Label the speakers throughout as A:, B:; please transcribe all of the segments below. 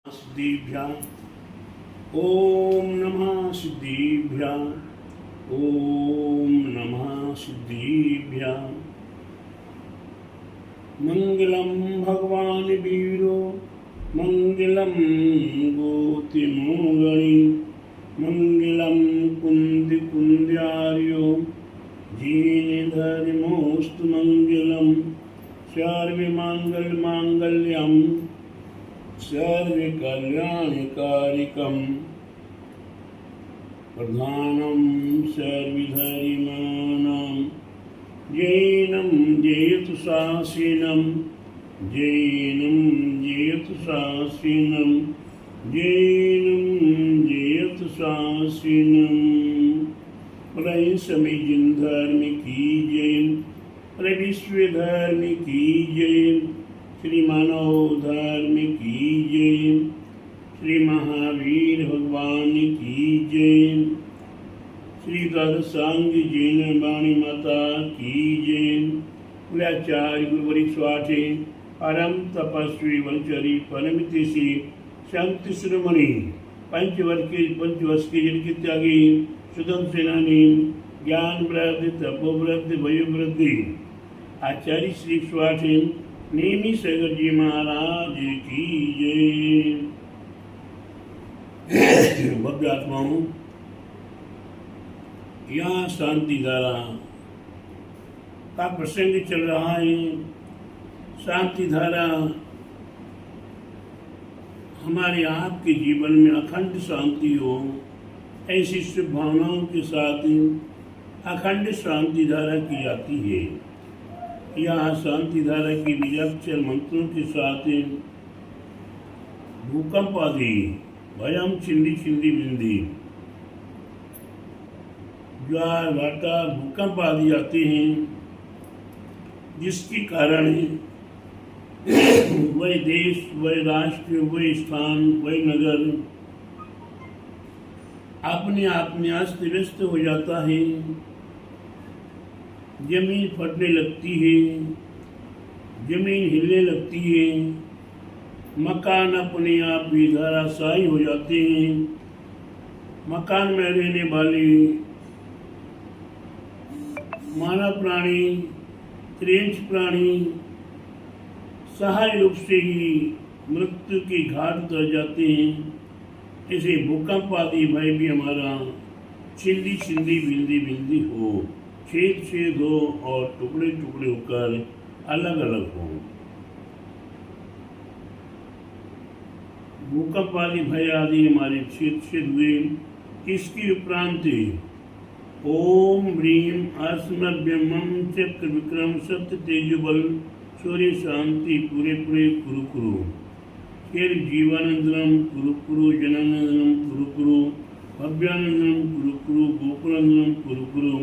A: सिद्धिभ्यां ओम नमः सिद्धिभ्यां ओम नमः सिद्धिभ्यां मंगलम भगवान वीरो मंगलम गोतिमोगणी मंगलम कुंद कुंद्यार्यो जीनिधर्मोस्तु मंगलम सर्वमंगल मांगल्यम सर्वकल्याणकारिकं प्रधानं सर्वधर्माणां जैनं जयतु शासिनं जैनं जयतु शासिनं जैनं जयतु शासिनं प्रय समय जिन धर्म की जय प्रय विश्व धर्म की जय श्री मानव धर्म की जय श्री महावीर भगवान की जय श्री दर्शांग जैन वाणी माता की जय कुलाचार्य गुरुवरी स्वाठे परम तपस्वी वंचरी परमितिशी संत शिरोमणि पंचवर्ष के जन के त्यागी सुदम सेनानी ज्ञान वृद्धि तपोवृद्धि वयोवृद्धि आचार्य श्री स्वाठे नेमी सागर जी महाराज की जय। भव्य आत्माओं, यहाँ शांति धारा का प्रसंग चल रहा है। शांति धारा हमारे आपके जीवन में अखंड शांति हो, ऐसी शुभ भावनाओं के साथ अखंड शांति धारा की जाती है। यहाँ शांति धारा की बीजाक्षर मंत्रों के साथ भूकंप आदि भयम छिंदी छिंदी बिंदी ज्वार भाटा भूकंप आदि आते हैं, जिसके कारण वह देश वह राष्ट्र वह स्थान वह नगर अपने आप में अस्त व्यस्त हो जाता है। जमीन फटने लगती है, जमीन हिलने लगती है, मकान अपने आप ही धराशायी हो जाते हैं। मकान में रहने वाले मानव प्राणी त्रेंच प्राणी सहाय रूप से ही मृत्यु की घाट उतर जाते हैं। ऐसे भूकंप आदि भय भी हमारा छिंदी छिंदी बिंदी बिंदी हो, छेद छेद हो और टुकड़े टुकड़े होकर अलग अलग हो। भूकंप आदि भय आदि हमारे छेद छेद हुए। इसकी उपरांत ओम ह्रीम अस्मभ्यमं चक्र विक्रम सत्य तेजबल सूर्य शांति पूरे पूरे कुरु कुरु शेर जीवानंदनम कुरु कुरु जनानंदनम कुरु कुरु भव्यानंदनम कुरु कुरु गोकुलानंदनम कुरु कुरु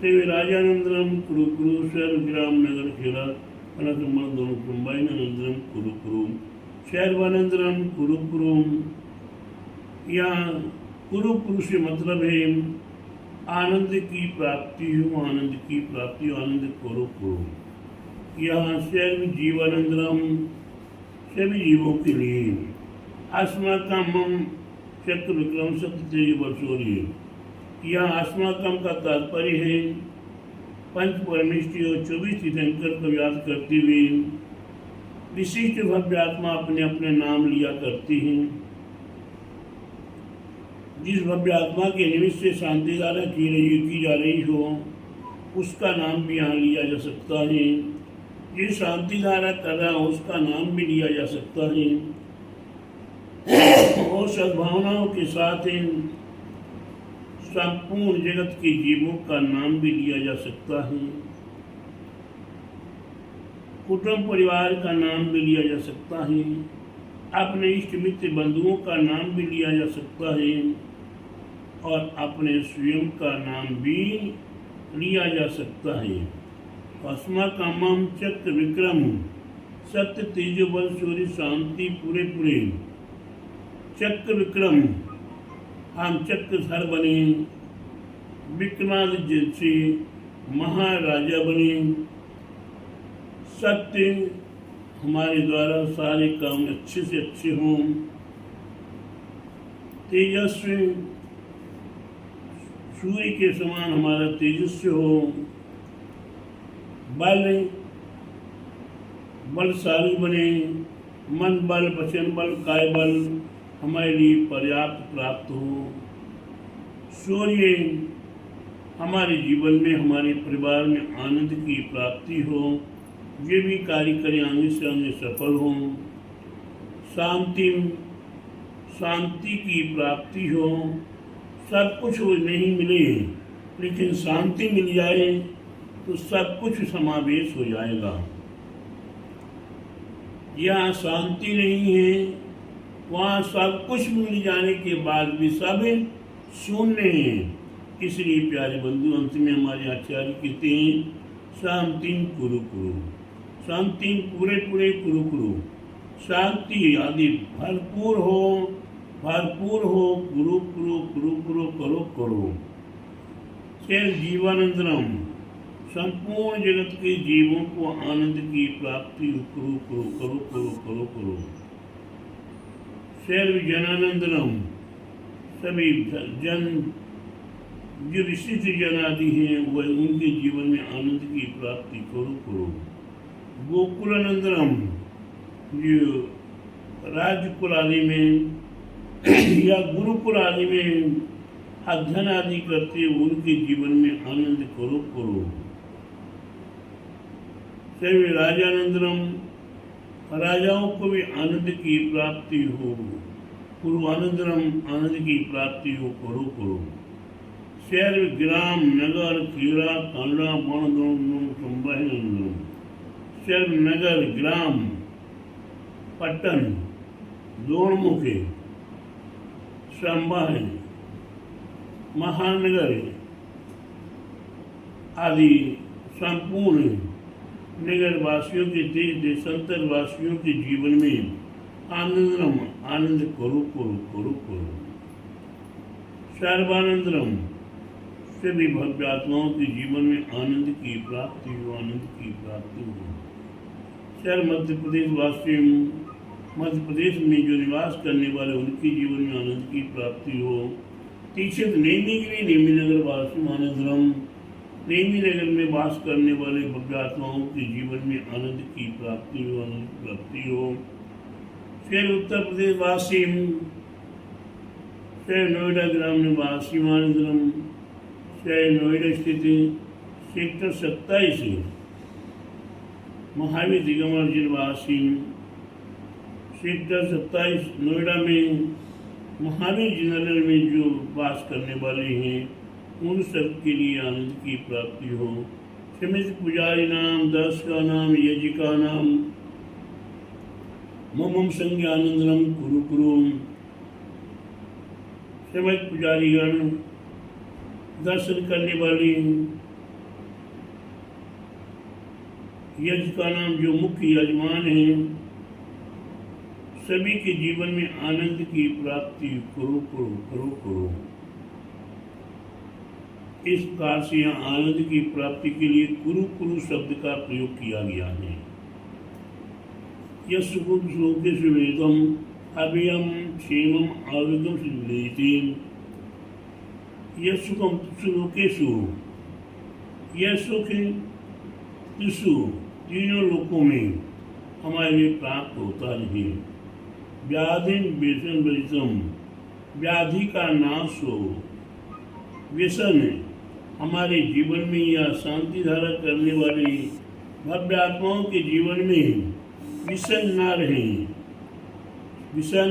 A: राजानंदनम कुरु कुरु सर्वग्राम नगर खेला अनसमंदनम कुंभाइनानंदनम कुरु कुरु शैरवानंदनम कुरु कुरु। यहाँ कुरु कुरु से मतलब है आनंद की प्राप्ति हो, आनंद की प्राप्ति हो, आनंद कुरु कुरु। यहाँ सर्व जीवानंदनम सभी जीवों के लिए अस्माकम चक्र विक्रम सत्य तेज बरसोरी। यह अस्माकम का तात्पर्य है पंच परमेष्टि और 24 तीर्थंकर को याद करते हुए विशिष्ट भव्य आत्मा अपने अपने नाम लिया करती हैं। जिस भव्य आत्मा के निमित्त से शांति धारा की जा रही हो, उसका नाम भी यहाँ लिया जा सकता है। जिस शांति धारा कर रहा हो, उसका नाम भी लिया जा सकता है। और सद्भावनाओं के साथ संपूर्ण जगत के जीवों का नाम भी लिया जा सकता है। कुटुंब परिवार का नाम भी लिया जा सकता है। अपने इष्ट मित्र बंधुओं का नाम भी लिया जा सकता है और अपने स्वयं का नाम भी लिया जा सकता है। अस्माकमं चक्र विक्रम सत्य तेजोबल सूर्य शांति पूरे पूरे चक्र विक्रम, हम चक्रधर बने, विक्रमादित्य से महाराजा बने। सत्य हमारे द्वारा सारे काम अच्छे से अच्छे हों, तेजस्वी सूर्य के समान हमारा तेजस्वी हो, बलशाली बने, मन बल, वचन बल, काय बल हमारे लिए पर्याप्त प्राप्त हो। सूर्य हमारे जीवन में, हमारे परिवार में आनंद की प्राप्ति हो, ये भी कार्य करें आगे से आगे सफल हो। शांति की प्राप्ति हो। सब कुछ नहीं मिले लेकिन शांति मिल जाए तो सब कुछ समावेश हो जाएगा। यहाँ शांति नहीं है, वहाँ सब कुछ मिल जाने के बाद भी सब शून्य है। इसलिए प्यारे बंधु, अंत में हमारे आचार्य कहते हैं शांति कुरु कुरु, शांति पूरे पूरे कुरु कुरु, शांति आदि भरपूर हो, गुरु कुरु गुरु कुरु करो करो। शेर जीवानंदनम, संपूर्ण जगत के जीवों को आनंद की प्राप्ति करो करो करो करो करो करो। शेर जनानंदनम, सभी जन जो विशिष्ट जन आदि हैं वह उनके जीवन में आनंद की प्राप्ति करो करो। गोकुलानंदनम, जो राजकुल आदि में या गुरुकुल आदि में अध्ययन आदि करते उनके जीवन में आनंद करो करो। सभी राजानंदनम, राजाओं को भी आनंद की प्राप्ति हो। पूर्वानंदनम, आनंद की प्राप्ति हो करो करो। शहर ग्राम नगर क्रीड़ा कांडा बण संबंधनम, शहर नगर ग्राम पट्टन दोणमुखे संबंध महानगर आदि संपूर्ण नगरवासियों के देशांतर वासियों के जीवन में आनंद करो करो करो करो। सर्वानंदनम, सभी भव्य आत्माओं के जीवन में आनंद की प्राप्ति हो, आनंद की प्राप्ति हो। शहर मध्य प्रदेश वासी, मध्य प्रदेश में जो निवास करने वाले उनके जीवन में आनंद की प्राप्ति हो। तीक्षित नेमिगिरी नेमी नगर वासी आनंदरम, नेमी नगर में वास करने वाले भव्य आत्माओं के जीवन में आनंद की प्राप्ति हो, आनंद की प्राप्ति हो। फिर उत्तर प्रदेश वासी, फिर नोएडा ग्राम निवासी आनंदरम, फिर नोएडा स्थित सेक्टर 27 महावीर दिगंबर वासी, सेक्टर 27 नोएडा में महावीर जिनर में जो वास करने वाले हैं उन सब के लिए आनंद की प्राप्ति हो। समित पुजारी नाम, दस का नाम, यजिका नाम, मम संज्ञ आनंदनम कुरु कुरु। समित पुजारीगण, दर्शन करने वाले, यज का नाम जो मुख्य यजमान है, सभी के जीवन में आनंद की प्राप्ति करो करो करो करो। इस प्रकार से यहाँ आनंद की प्राप्ति के लिए कुरु कुरु शब्द का प्रयोग किया गया है। यह सुखम श्लोकेषु वेदम अभयम क्षेमम आवेगम सिद्धि। यह सुखम श्लोकेषु, यह सुख तिषु तीनों लोकों में हमारे लिए प्राप्त होता है। व्याधि व्यसन व्यसम, व्याधि का नाश हो, व्यसन हमारे जीवन में या शांति धारा करने वाले भव्य आत्माओं के जीवन में विषण ना रहे। विषण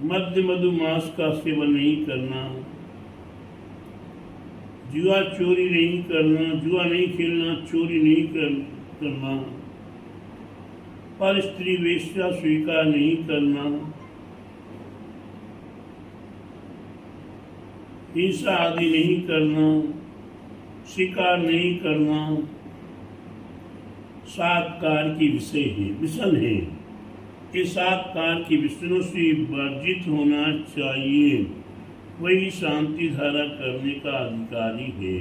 A: मध्य मधुमास का सेवन नहीं करना, जुआ चोरी नहीं करना, जुआ नहीं खेलना, चोरी नहीं करना, पर स्त्री वेश्या स्वीकार नहीं करना, हिंसा आदि नहीं करना, शिकार नहीं करना, 7 कार की विषय है, विषण है। ये 7 कार की विषयों से वर्जित होना चाहिए, वही शांति धारा करने का अधिकारी है।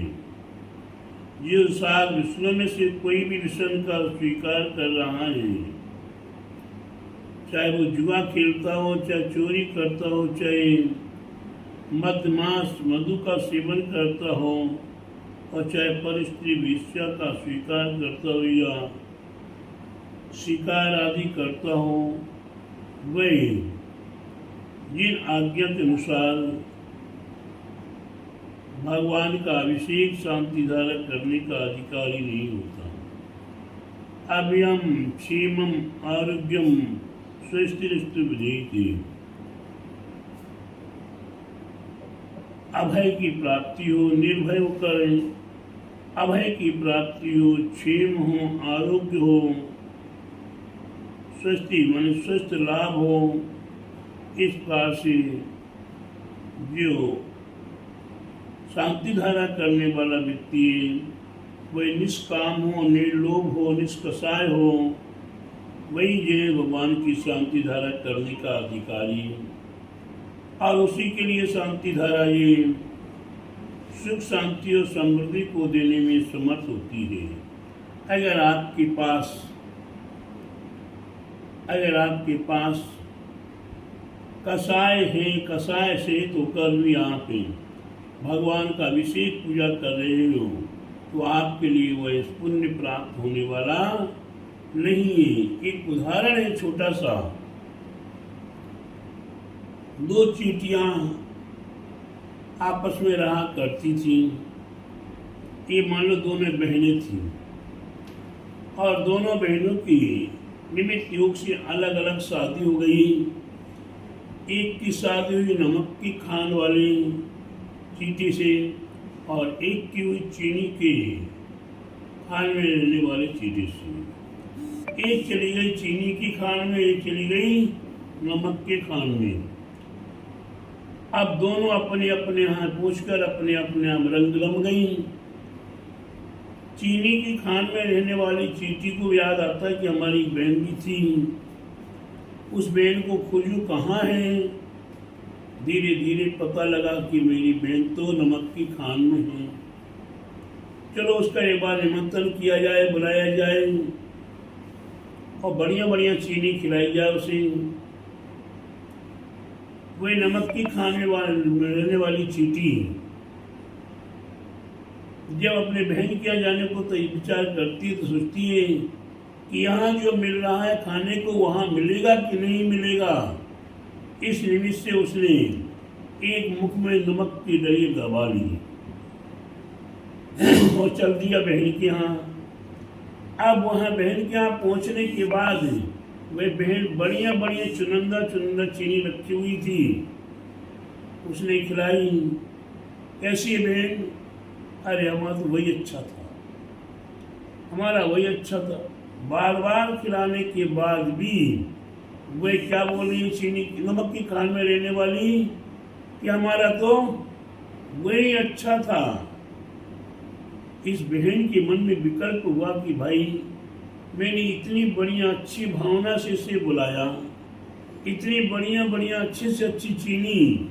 A: ये 7 विषयों में से कोई भी विषण का स्वीकार कर रहा है चाहे वो जुआ खेलता हो, चाहे चोरी करता हो, चाहे मद मांस मधु का सेवन करता हो, और चाहे पर स्त्री वेश्या का स्वीकार करता हो या शिकार आदि करता हो, वह जिन आज्ञा के अनुसार भगवान का अभिषेक शांति धारा करने का अधिकारी नहीं होता। अभयम क्षेमम आरोग्यम स्वस्थिरस्तु विधेयते, अभय की प्राप्ति हो, निर्भय होकर अभय की प्राप्ति हो, क्षेम हो, आरोग्य हो, स्वस्थि माने स्वस्थ लाभ हो, इस प्रकार से जो शांति धारा करने वाला व्यक्ति है वही निष्काम हो, निर्लोभ हो, निष्कषाय हो, वही जो भगवान की शांति धारा करने का अधिकारी है। और उसी के लिए शांति धारा ये सुख शांति और समृद्धि को देने में समर्थ होती है। अगर आपके पास कषाय है, कषाय से होकर भी आप भगवान का अभिषेक पूजा कर रहे हो, तो आपके लिए वह पुण्य प्राप्त होने वाला नहीं है। एक उदाहरण है छोटा सा। दो चींटियां आपस में रहा करती थी। ये मान लो दोनों बहनें थी और दोनों बहनों की निमित्त योग से अलग अलग शादी हो गई। एक की शादी हुई नमक की खान वाली चींटी से और एक की हुई चीनी के खान में रहने वाले चींटी से। एक चली गई चीनी की खान में, एक चली गई नमक के खान में। अब दोनों अपने अपने हाथ पूछकर अपने अपने आप रंग रम गई। चीनी की खान में रहने वाली चींटी को याद आता है कि हमारी बहन भी थी, उस बहन को खोजूं कहाँ है। धीरे धीरे पता लगा कि मेरी बहन तो नमक की खान में है। चलो उसका एक बार निमंत्रण किया जाए, बुलाया जाए और बढ़िया बढ़िया चीनी खिलाई जाए उसे। वही नमक की खान में रहने वाली चींटी जब अपने बहन के यहाँ जाने को तो विचार करती है तो सोचती है कि यहाँ जो मिल रहा है खाने को वहाँ मिलेगा कि नहीं मिलेगा। इस निमित्त से उसने एक मुख में नमक की डली दबा ली और चल दिया बहन के यहाँ। अब वहाँ बहन के यहाँ पहुँचने के बाद वह बहन बढ़िया बढ़िया चुनंदा चुनंदा चीनी रखी हुई थी, उसने खिलाई। कैसी बहन? अरे हमारा तो वही अच्छा था, हमारा वही अच्छा था। बार बार खिलाने के बाद भी वह क्या बोल रही चीनी नमक की खान में रहने वाली कि हमारा तो वही अच्छा था। इस बहन के मन में विकल्प हुआ कि भाई मैंने इतनी बढ़िया अच्छी भावना से इसे बुलाया, इतनी बढ़िया बढ़िया अच्छी से अच्छी चीनी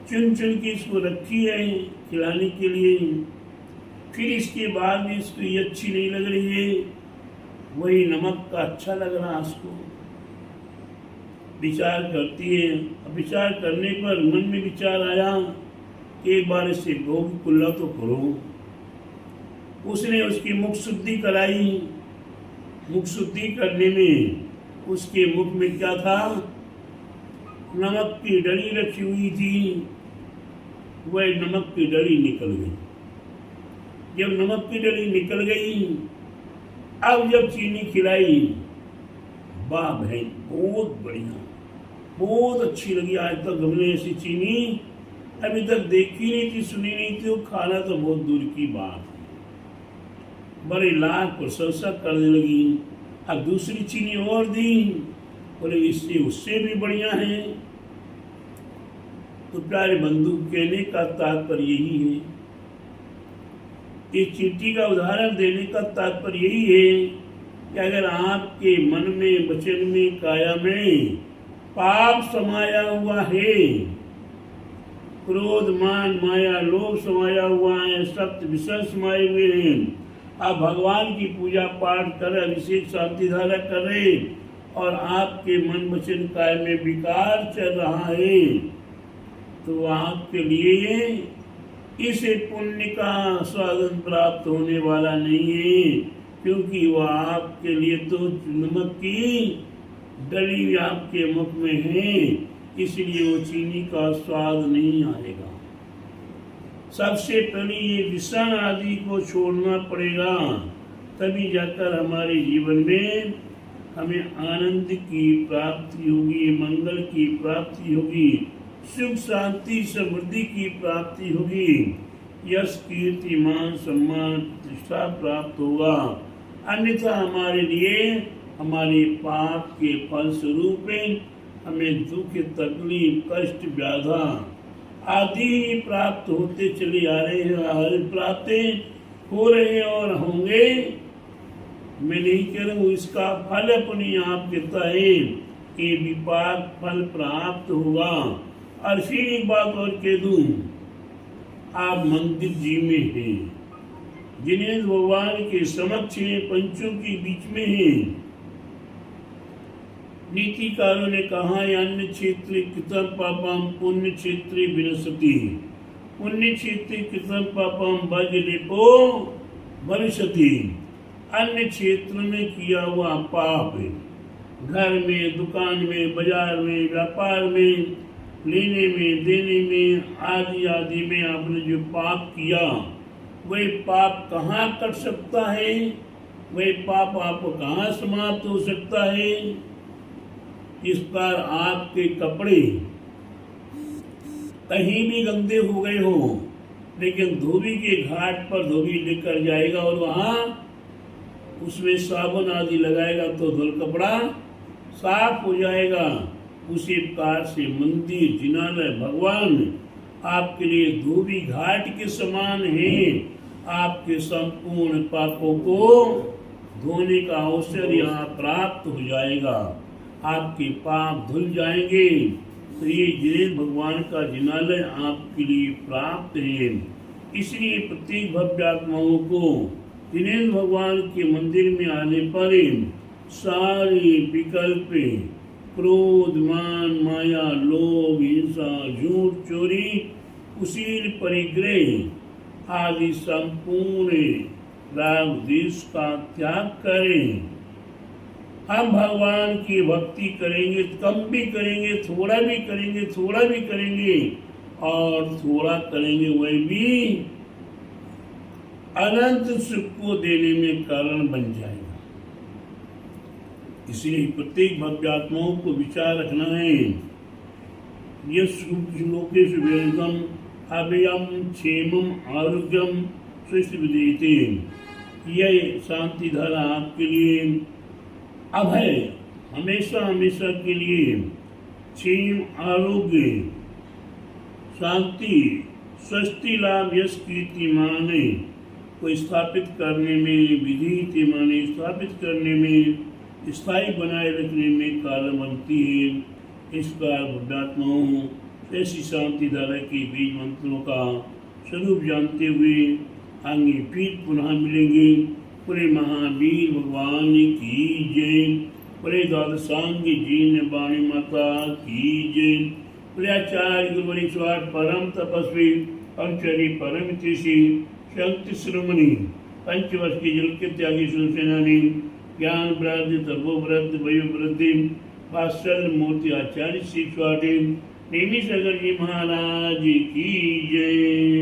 A: चुन चुन के इसको रखी है खिलाने के लिए, फिर इसके बाद भी इसको ये अच्छी नहीं लग रही है, वही नमक का अच्छा लग रहा है इसको। विचार करती है। विचार करने पर मन में विचार आया कि एक बार इससे गौ की कुल्ला तो करो। उसने उसकी मुख शुद्धि कराई। मुख शुद्धि करने में उसके मुख में क्या था? नमक की डली रखी हुई थी। वह नमक की डली निकल गई। जब नमक की डली निकल गई, अब जब चीनी खिलाई, वाह भाई बहुत बढ़िया, बहुत अच्छी लगी। आज तक हमने ऐसी चीनी अभी तक देखी नहीं थी, सुनी नहीं थी, वो खाना तो बहुत दूर की बात है। बड़े लाख प्रशंसा करने लगी। अब दूसरी चीनी और दी, बोले इससे उससे भी बढ़िया है। तो प्यारे बंधु, कहने का तात्पर्य यही है, इस चींटी का उदाहरण देने का तात्पर्य यही है कि अगर आपके मन में, वचन में, काया में पाप समाया हुआ है, क्रोध, मान, माया, लोभ समाया हुआ है, सत्य विषय समाये हुए हैं, आप भगवान की पूजा पाठ कर अभिषेक शांति धारा कर रहे और आपके मन वचन काय में विकार चल रहा है, तो आपके लिए इस पुण्य का स्वागत प्राप्त होने वाला नहीं है, क्योंकि वह आपके लिए तो नमक की डली आपके मुख में है, इसलिए वो चीनी का स्वाद नहीं आएगा। सबसे पहले ये विषाण आदि को छोड़ना पड़ेगा, तभी जाकर हमारे जीवन में हमें आनंद की प्राप्ति होगी, मंगल की प्राप्ति होगी, सुख शांति समृद्धि की प्राप्ति होगी, यश कीर्ति मान सम्मान प्रतिष्ठा प्राप्त होगा। अन्यथा हमारे लिए हमारे पाप के फल स्वरूप हमें दुख तकलीफ कष्ट व्याधा आदि प्राप्त होते चले आ रहे हैं, प्राप्त हो रहे हैं और होंगे। मैं नहीं कह रहा हूँ, इसका फल अपने आप देता है कि विपाक फल प्राप्त होगा। और फिर एक बात और कह दूं, आप मंदिर जी में हैं, जिन्हें भगवान के समक्ष हैं, पंचों के बीच में हैं। नीतिकारों ने कहा, अन्य क्षेत्र कृतं पापम पुण्य क्षेत्रे विनश्यति, पुण्य क्षेत्र कृतं पापम वज्रलेपो भविष्यति। अन्य क्षेत्र में किया हुआ पाप, घर में, दुकान में, बाजार में, व्यापार में, लेने में, देने में, आदि आदि में आपने जो पाप किया, वही पाप कहाँ कट सकता है, वही पाप आपको कहाँ समाप्त हो सकता है। इस पर आपके कपड़े कहीं भी गंदे हो गए हो, लेकिन धोबी के घाट पर धोबी लेकर जाएगा और वहाँ उसमें साबुन आदि लगाएगा तो धुल कपड़ा साफ हो जाएगा। उसी प्रकार से मंदिर जिनालय भगवान आपके लिए धोबी घाट के समान है। आपके संपूर्ण पापों को धोने का अवसर यहाँ प्राप्त हो जाएगा, आपके पाप धुल जाएंगे। तो ये जिनेन्द्र भगवान का जिनालय आपके लिए प्राप्त है। इसलिए प्रत्येक भव्यात्माओं को जिनेन्द्र भगवान के मंदिर में आने पर सारे विकल्प, क्रोध मान माया लोभ हिंसा झूठ चोरी कुशील परिग्रह आदि संपूर्ण राग द्वेष का त्याग करें। हम भगवान की भक्ति करेंगे, कम भी करेंगे, थोड़ा भी करेंगे, थोड़ा भी करेंगे, और थोड़ा करेंगे वही भी अनंत सुख को देने में कारण बन जाएगा। इसलिए प्रत्येक भव्यात्माओं को विचार रखना है, यश लोकेश वेदम अभयम क्षेमम आरोग्यम स्वस्थ विदेते। यह शांति धारा आपके लिए अभय, हमेशा हमेशा के लिए, क्षेम आरोग्य शांति स्वस्ति लाभ यश कीर्ति माने को स्थापित करने में, विधि माने स्थापित करने में, स्थायी बनाए रखने में कारण बनती है। इस प्रकार बुद्धात्माओं ऐसी शांति धारा के बीज मंत्रों का स्वरूप जानते हुए आगे फिर पुनः मिलेंगे। पूरे महावीर भगवान की जय, पूरे द्वादशांगी जीन वाणी माता की जय, पूरे आचार्य गुरुवरी स्वाट परम तपस्वी पंचरी परम ऋषि शक्ति श्रोमणी पंचवर्ष की जल के त्यागी सुसेनानी ज्ञान वृद्धि तपोवृद्धि वयोवृद्धि वात्सल्य मूर्ति आचार्य श्री स्वाटी नेमी सागर जी महाराज की जय।